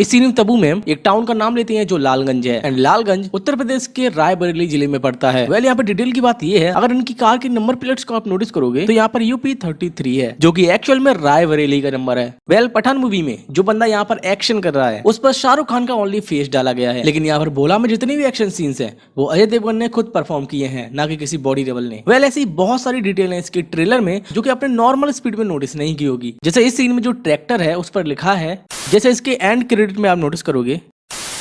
इस सीन में तब्बू मैम एक टाउन का नाम लेती हैं जो लालगंज है एंड लालगंज उत्तर प्रदेश के रायबरेली जिले में पड़ता है। वेल यहाँ पर डिटेल की बात ये है, अगर इनकी कार के नंबर प्लेट्स को आप नोटिस करोगे तो यहाँ पर UP33 है जो कि एक्चुअल में रायबरेली का नंबर है। वेल पठान मूवी में जो बंदा यहाँ पर एक्शन कर रहा है उस पर शाहरुख खान का ओनली फेस डाला गया है, लेकिन यहाँ पर भोला में जितनी भी एक्शन सीन्स है वो अजय देवगन ने खुद परफॉर्म किए हैं, ना कि किसी बॉडी डबल ने। वेल ऐसी बहुत सारी डिटेल है इसके ट्रेलर में जो कि आपने नॉर्मल स्पीड में नोटिस नहीं की होगी। जैसे इस सीन में जो ट्रैक्टर है उस पर लिखा है, जैसे इसके एंड क्रेडिट में आप नोटिस करोगे,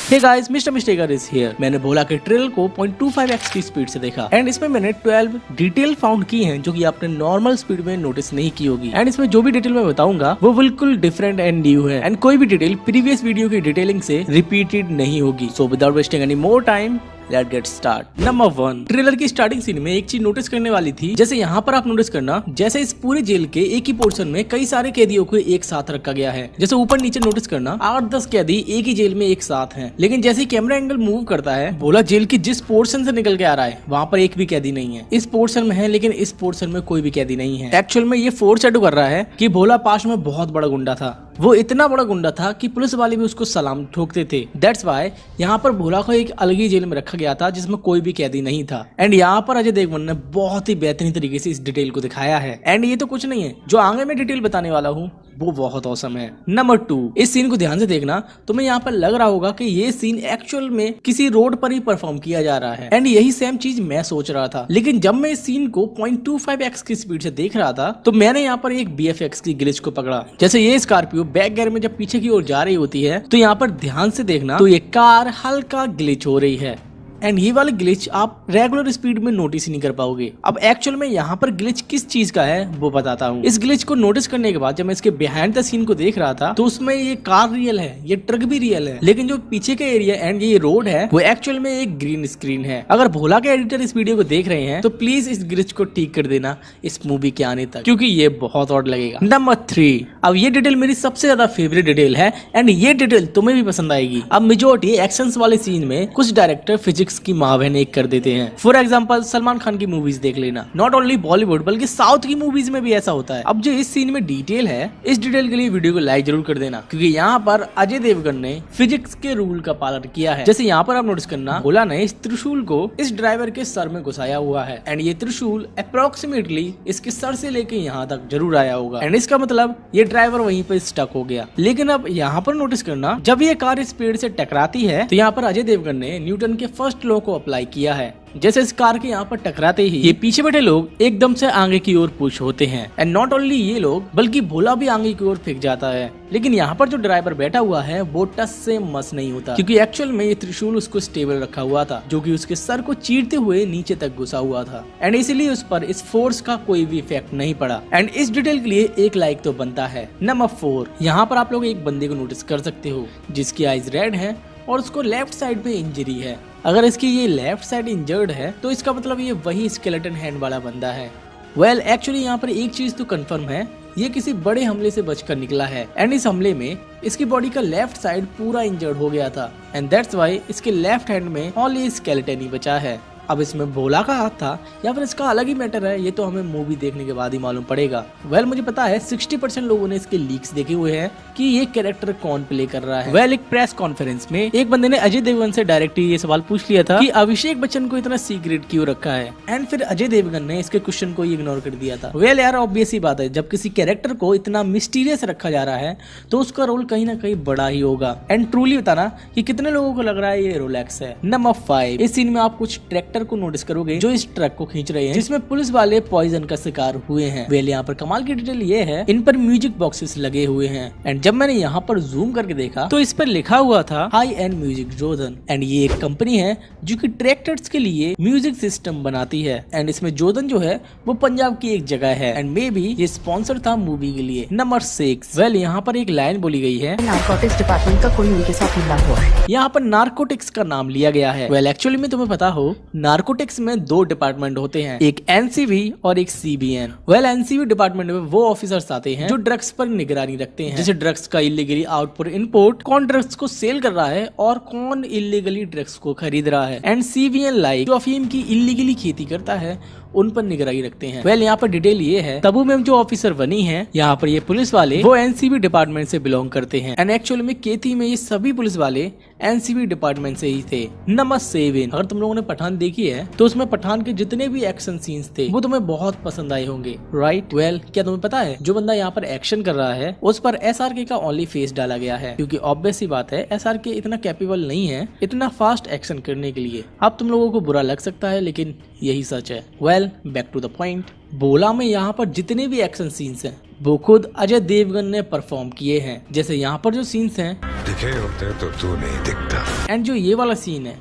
hey guys Mister Mistaker is here. मैंने भोला के ट्रेलर को 0.25x की स्पीड से देखा एंड इसमें मैंने 12 डिटेल फाउंड की हैं जो कि आपने नॉर्मल स्पीड में नोटिस नहीं की होगी। एंड इसमें जो भी डिटेल मैं बताऊंगा वो बिल्कुल डिफरेंट एंड न्यू है एंड कोई भी डिटेल प्रीवियस वीडियो की डिटेलिंग से रिपीटेड नहीं होगी। So without wasting any more time let's get start. Number 1, trailer की स्टार्टिंग सीन में एक चीज नोटिस करने वाली थी। जैसे यहाँ पर आप नोटिस करना, जैसे इस पूरे जेल के एक ही पोर्शन में कई सारे कैदियों को एक साथ रखा गया है। जैसे ऊपर नीचे नोटिस करना 8-10 कैदी एक ही जेल में एक साथ हैं, लेकिन जैसे ही कैमरा एंगल मूव करता है भोला जेल की जिस पोर्शन से निकल के आ रहा है वहाँ पर एक भी कैदी नहीं है। इस पोर्शन में है लेकिन इस पोर्शन में कोई भी कैदी नहीं है। एक्चुअल में ये फोरशैडो कर रहा है कि भोला पास में बहुत बड़ा गुंडा था, वो इतना बड़ा गुंडा था कि पुलिस वाले भी उसको सलाम ठोकते थे। दैट्स वाई यहाँ पर भोला को एक अलग ही जेल में रखा गया था जिसमें कोई भी कैदी नहीं था। एंड यहाँ पर अजय देवगन ने बहुत ही बेहतरीन तरीके से इस डिटेल को दिखाया है। एंड ये तो कुछ नहीं है, जो आगे मैं डिटेल बताने वाला हूँ वो बहुत औसम है। नंबर 2, इस सीन को ध्यान से देखना, तुम्हें यहाँ पर लग रहा होगा कि ये सीन एक्चुअल में किसी रोड पर ही परफॉर्म किया जा रहा है एंड यही सेम चीज मैं सोच रहा था, लेकिन जब मैं इस सीन को 0.25x की स्पीड से देख रहा था तो मैंने यहाँ पर एक BFX की ग्लिच को पकड़ा। जैसे ये स्कॉर्पियो बैक गियर में जब पीछे की ओर जा रही होती है तो यहाँ पर ध्यान से देखना तो ये कार हल्का ग्लिच हो रही है एंड ये वाले ग्लिच आप रेगुलर स्पीड में नोटिस ही नहीं कर पाओगे। अब एक्चुअल में यहाँ पर ग्लिच किस चीज का है वो बताता हूँ। इस ग्लिच को नोटिस करने के बाद जब मैं इसके बिहाइंड द सीन को देख रहा था तो उसमें ये कार रियल है, ये ट्रक भी रियल है, लेकिन जो पीछे का एरिया एंड ये रोड है वो एक्चुअल में एक ग्रीन स्क्रीन है। अगर भोला के एडिटर इस वीडियो को देख रहे हैं तो प्लीज इस ग्लिच को ठीक कर देना इस मूवी के आने तक, क्योंकि ये बहुत ऑड लगेगा। नंबर 3, अब ये डिटेल मेरी सबसे ज्यादा फेवरेट डिटेल है एंड ये डिटेल तुम्हें भी पसंद आएगी। अब मेजॉरिटी एक्शन वाले सीन में कुछ डायरेक्टर फिजिक्स की माँ बहन एक कर देते हैं। फॉर एग्जाम्पल सलमान खान की मूवीज देख लेना, नॉट ओनली बॉलीवुड बल्कि साउथ की मूवीज में भी ऐसा होता है। अब जो इस सीन में डिटेल है, इस डिटेल के लिए वीडियो को लाइक जरूर कर देना, क्योंकि यहाँ पर अजय देवगन ने फिजिक्स के रूल का पालन किया है। जैसे यहाँ पर आप नोटिस करना, भोला ने इस त्रिशूल को इस ड्राइवर के सर में घुसाया हुआ है एंड ये त्रिशूल अप्रोक्सीमेटली इसके सर से लेके यहाँ तक जरूर आया होगा एंड इसका मतलब ये ड्राइवर वहीं पर स्टक हो गया। लेकिन अब यहाँ पर नोटिस करना, जब ये कार इस पेड़ से टकराती है तो यहाँ पर अजय देवगन ने न्यूटन के फर्स्ट लॉ को अप्लाई किया है। जैसे इस कार के यहाँ पर टकराते ही ये पीछे बैठे लोग एकदम से आगे की ओर पुश होते हैं एंड नॉट ओनली ये लोग बल्कि भोला भी आगे की ओर फेंक जाता है। लेकिन यहाँ पर जो ड्राइवर बैठा हुआ है वो टच से मस नहीं होता, क्योंकि एक्चुअल में ये त्रिशूल उसको स्टेबल रखा हुआ था जो कि उसके सर को चीरते हुए नीचे तक घुसा हुआ था एंड इसीलिए उस पर इस फोर्स का कोई भी इफेक्ट नहीं पड़ा एंड इस डिटेल के लिए एक लाइक तो बनता है। नंबर 4, यहाँ पर आप लोग एक बंदे को नोटिस कर सकते हो जिसकी आईज रेड है और उसको लेफ्ट साइड पे इंजरी है। अगर इसकी ये लेफ्ट साइड इंजर्ड है तो इसका मतलब ये वही स्केलेटन हैंड वाला बंदा है। वेल एक्चुअली यहाँ पर एक चीज तो कंफर्म है, ये किसी बड़े हमले से बचकर निकला है एंड इस हमले में इसकी बॉडी का लेफ्ट साइड पूरा इंजर्ड हो गया था एंड दैट्स वाई इसके लेफ्ट हैंड में ओनली स्केलेटन ही बचा है। अब इसमें भोला का हाथ था या फिर इसका अलग ही मैटर है, ये तो हमें मूवी देखने के बाद ही मालूम पड़ेगा। वेल मुझे पता है 60% लोगों ने इसके लीक्स देखे हुए हैं कि ये कैरेक्टर कौन प्ले कर रहा है। वेल एक प्रेस कॉन्फ्रेंस में एक बंदे ने अजय देवगन से डायरेक्टली ये सवाल पूछ लिया था कि अभिषेक बच्चन को इतना सीक्रेट क्यों रखा है एंड फिर अजय देवगन ने इसके क्वेश्चन को इग्नोर कर दिया था। वेल यार ऑब्वियस ही बात है, जब किसी कैरेक्टर को इतना मिस्टीरियस रखा जा रहा है तो उसका रोल कहीं ना कहीं बड़ा ही होगा एंड ट्रूली बताना कि कितने लोगों को लग रहा है ये रोलेक्स है। नंबर 5, इस सीन में आप कुछ ट्रैक्टर को नोटिस करोगे जो इस ट्रक को खींच रहे हैं जिसमें पुलिस वाले पॉइजन का शिकार हुए हैं। वेल यहाँ पर कमाल की डिटेल ये है, इन पर म्यूजिक बॉक्सेस लगे हुए हैं एंड जब मैंने यहाँ पर जूम करके देखा तो इस पर लिखा हुआ था high and music Jodhan and ये एक कंपनी है जो कि ट्रैक्टर्स के लिए म्यूजिक सिस्टम बनाती है एंड इसमें जोधन जो है वो पंजाब की एक जगह है एंड मे बी ये स्पॉन्सर था मूवी के लिए। नंबर 6, वेल यहाँ पर एक लाइन बोली गई है, नारकोटिक्स डिपार्टमेंट का कोई उनके साथ मिला हुआ है। यहाँ पर नारकोटिक्स का नाम लिया गया है। वेल एक्चुअली में तुम्हें पता हो नारकोटिक्स में 2 डिपार्टमेंट होते हैं, एक NCV और एक CBN। वेल NCV डिपार्टमेंट में वो ऑफिसर्स आते हैं जो ड्रग्स पर निगरानी रखते हैं, जैसे ड्रग्स का इलीगली आउटपुट इनपुट, कौन ड्रग्स को सेल कर रहा है और कौन इलीगली ड्रग्स को खरीद रहा है। एंड CBN लाइक जो अफीम की इलीगली खेती करता है उन पर निगरानी रखते हैं। वेल यहाँ पर डिटेल ये है, तबू में जो ऑफिसर बनी है यहाँ पर ये पुलिस वाले वो एनसीबी डिपार्टमेंट से बिलोंग करते हैं एंड एक्चुअली में केथी में ये सभी पुलिस वाले एनसीबी डिपार्टमेंट से ही थे। नंबर 7, अगर तुम लोगों ने पठान देखी है तो उसमें पठान के जितने भी एक्शन सीन्स थे वो तुम्हें बहुत पसंद आए होंगे, राइट? वेल क्या तुम्हें पता है जो बंदा यहाँ पर एक्शन कर रहा है उस पर एसआरके का ओनली फेस डाला गया है, क्योंकि ऑब्वियस सी बात है एसआरके इतना कैपेबल नहीं है इतना फास्ट एक्शन करने के लिए। अब तुम लोगों को बुरा लग सकता है लेकिन यही सच है। Well back to the point, बोला में यहाँ पर जितने भी एक्शन सीन्स हैं वो खुद अजय देवगन ने परफॉर्म किए हैं। जैसे यहाँ पर जो सीन्स हैं दिखे होते तो तू नहीं दिखता, एंड जो ये वाला सीन है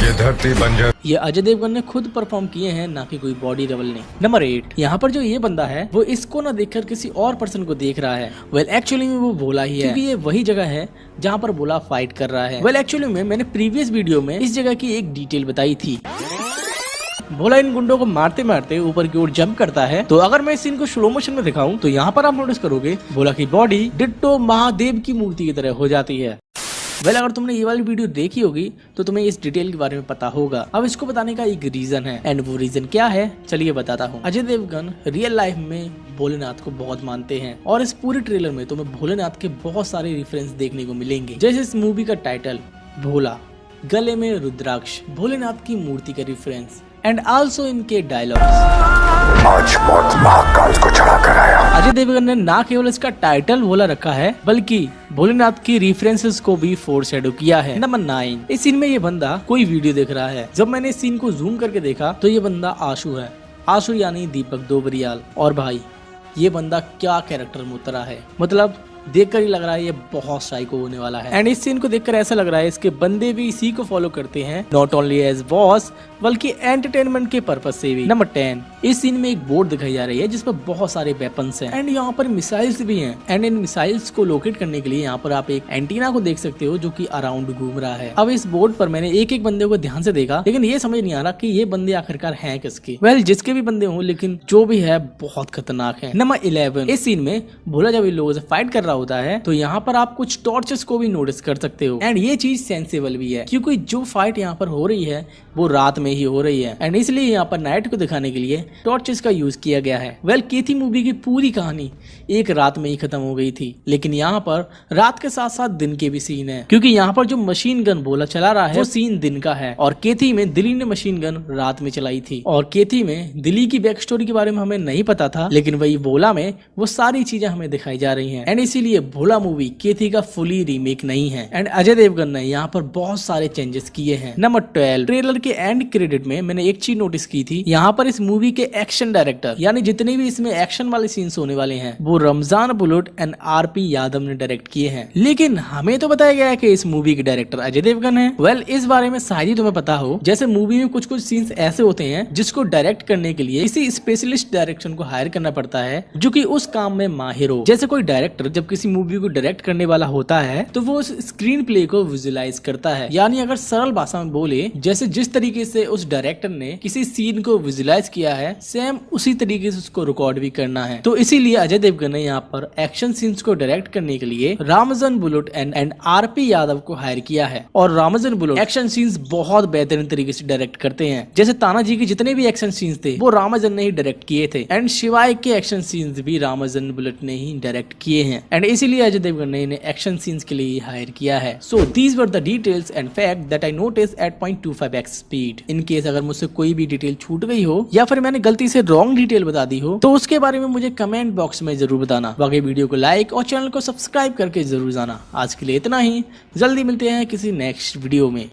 ये धरती बंजर, ये अजय देवगन ने खुद परफॉर्म किए हैं, ना कि कोई बॉडी डबल ने। नंबर 8, यहाँ पर जो ये बंदा है वो इसको ना देखकर किसी और पर्सन को देख रहा है। वेल एक्चुअली में वो भोला ही है, क्योंकि ये वही जगह है जहाँ पर भोला फाइट कर रहा है। वेल एक्चुअली में मैंने प्रीवियस वीडियो में इस जगह की एक डिटेल बताई थी। भोला इन गुंडों को मारते मारते ऊपर की ओर जंप करता है। तो अगर मैं इस सीन को स्लो मोशन में दिखाऊं तो यहाँ पर आप नोटिस करोगे भोला की बॉडी डिट्टो महादेव की मूर्ति की तरह हो जाती है। वेल अगर तुमने ये वाली वीडियो देखी होगी तो तुम्हें इस डिटेल के बारे में पता होगा। अब इसको बताने का एक रीजन है, एंड वो रीजन क्या है चलिए बताता हूँ। अजय देवगन रियल लाइफ में भोलेनाथ को बहुत मानते हैं और इस पूरे ट्रेलर में तुम्हें भोलेनाथ के बहुत सारे रेफरेंस देखने को मिलेंगे। जैसे इस मूवी का टाइटल भोला, गले में रुद्राक्ष, भोलेनाथ की मूर्ति का रेफरेंस, एंड आल्सो इनके डायलॉग्स। आज मौत महाकाल को चढ़ा कर आया। अजय देवगन ने ना केवल इसका टाइटल भोला रखा है बल्कि भोलेनाथ की रेफरेंसेस को भी फोरशैडो किया है। नंबर 9, इस सीन में ये बंदा कोई वीडियो देख रहा है। जब मैंने इस सीन को जूम करके देखा तो ये बंदा आशु है, आशु यानी दीपक दोबरियाल। और भाई ये बंदा क्या कैरेक्टर में उतरा है, मतलब देखकर ही लग रहा है ये बहुत साइको होने वाला है। एंड इस सीन को देखकर ऐसा लग रहा है इसके बंदे भी इसी को फॉलो करते हैं, नॉट ओनली एज बॉस बल्कि एंटरटेनमेंट के पर्पज से भी। नंबर 10, इस सीन में एक बोर्ड दिखाई जा रही है जिस पर बहुत सारे वेपन्स हैं एंड यहाँ पर मिसाइल्स भी हैं। एंड इन मिसाइल्स को लोकेट करने के लिए यहाँ पर आप एक एंटीना को देख सकते हो जो कि अराउंड घूम रहा है। अब इस बोर्ड पर मैंने एक एक बंदे को ध्यान से देखा लेकिन ये समझ नहीं आ रहा कि ये बंदे आखिरकार हैं किसके। वेल जिसके भी बंदे हों लेकिन जो भी है बहुत खतरनाक है। नंबर 11, इस सीन में भोला जब इन लोगों से फाइट कर रहा होता है तो यहाँ पर आप कुछ टॉर्चेस को भी नोटिस कर सकते हो। एंड ये चीज सेंसेबल भी है क्योंकि जो फाइट यहाँ पर हो रही है वो रात में ही हो रही है एंड इसलिए यहाँ पर नाइट को दिखाने के लिए टॉर्चेस का यूज किया गया है। वेल केथी मूवी की पूरी कहानी एक रात में ही खत्म हो गई थी, लेकिन यहाँ पर रात के साथ साथ दिन के भी सीन है क्योंकि यहाँ पर जो मशीन गन भोला चला रहा है वो सीन दिन का है और केथी में दिल्ली ने मशीन गन रात में चलाई थी। और केथी में दिल्ली की बैक स्टोरी के बारे में हमें नहीं पता था, लेकिन वही भोला में वो सारी चीजें हमें दिखाई जा रही है। एंड इसीलिए भोला मूवी केथी का फुली रीमेक नहीं है एंड अजय देवगन ने यहाँ पर बहुत सारे चेंजेस किए हैं। नंबर 12, ट्रेलर के एंड क्रेडिट में मैंने एक चीज नोटिस की थी, यहाँ पर इस मूवी के एक्शन डायरेक्टर यानी जितने भी इसमें एक्शन वाले सीन्स होने वाले हैं वो Ramzan bullet and RP Yadav ने डायरेक्ट किए हैं, लेकिन हमें तो बताया गया है कि इस मूवी के डायरेक्टर अजय देवगन है। वेल इस बारे में शायद ही तुम्हें पता हो, जैसे मूवी में कुछ कुछ सीन्स ऐसे होते हैं जिसको डायरेक्ट करने के लिए किसी स्पेशलिस्ट डायरेक्शन को हायर करना पड़ता है जो कि उस काम में माहिर हो। जैसे कोई डायरेक्टर जब किसी मूवी को डायरेक्ट करने वाला होता है तो वो उस स्क्रीन प्ले को विजुअलाइज करता है, यानी अगर सरल भाषा में बोले जैसे जिस तरीके से उस डायरेक्टर ने किसी सीन को विजुअलाइज किया है सेम उसी तरीके से उसको रिकॉर्ड भी करना है। तो इसीलिए अजय देवगन ने यहाँ पर एक्शन सीन्स को डायरेक्ट करने के लिए Ramjan bullet and RP Yadav को हायर किया है। और रामजन बुलेट एक्शन सीन्स बहुत बेहतरीन तरीके से डायरेक्ट करते हैं, जैसे तानाजी के जितने भी एक्शन सीन्स थे वो रामजन ने ही डायरेक्ट किए थे एंड शिवाय के एक्शन सीन्स भी रामजन बुलेट ने ही डायरेक्ट किए हैं एंड इसीलिए अजय देवगन ने इन्हें एक्शन सीन्स के लिए हायर किया है। So these were the details and fact that I notice at 0.25x speed. In case अगर मुझसे कोई भी डिटेल छूट गई हो या फिर मैंने गलती से रॉन्ग डिटेल बता दी हो तो उसके बारे में मुझे कमेंट बॉक्स में जरूर बताना। बाकी वीडियो को लाइक और चैनल को सब्सक्राइब करके जरूर जाना। आज के लिए इतना ही, जल्दी मिलते हैं किसी नेक्स्ट वीडियो में।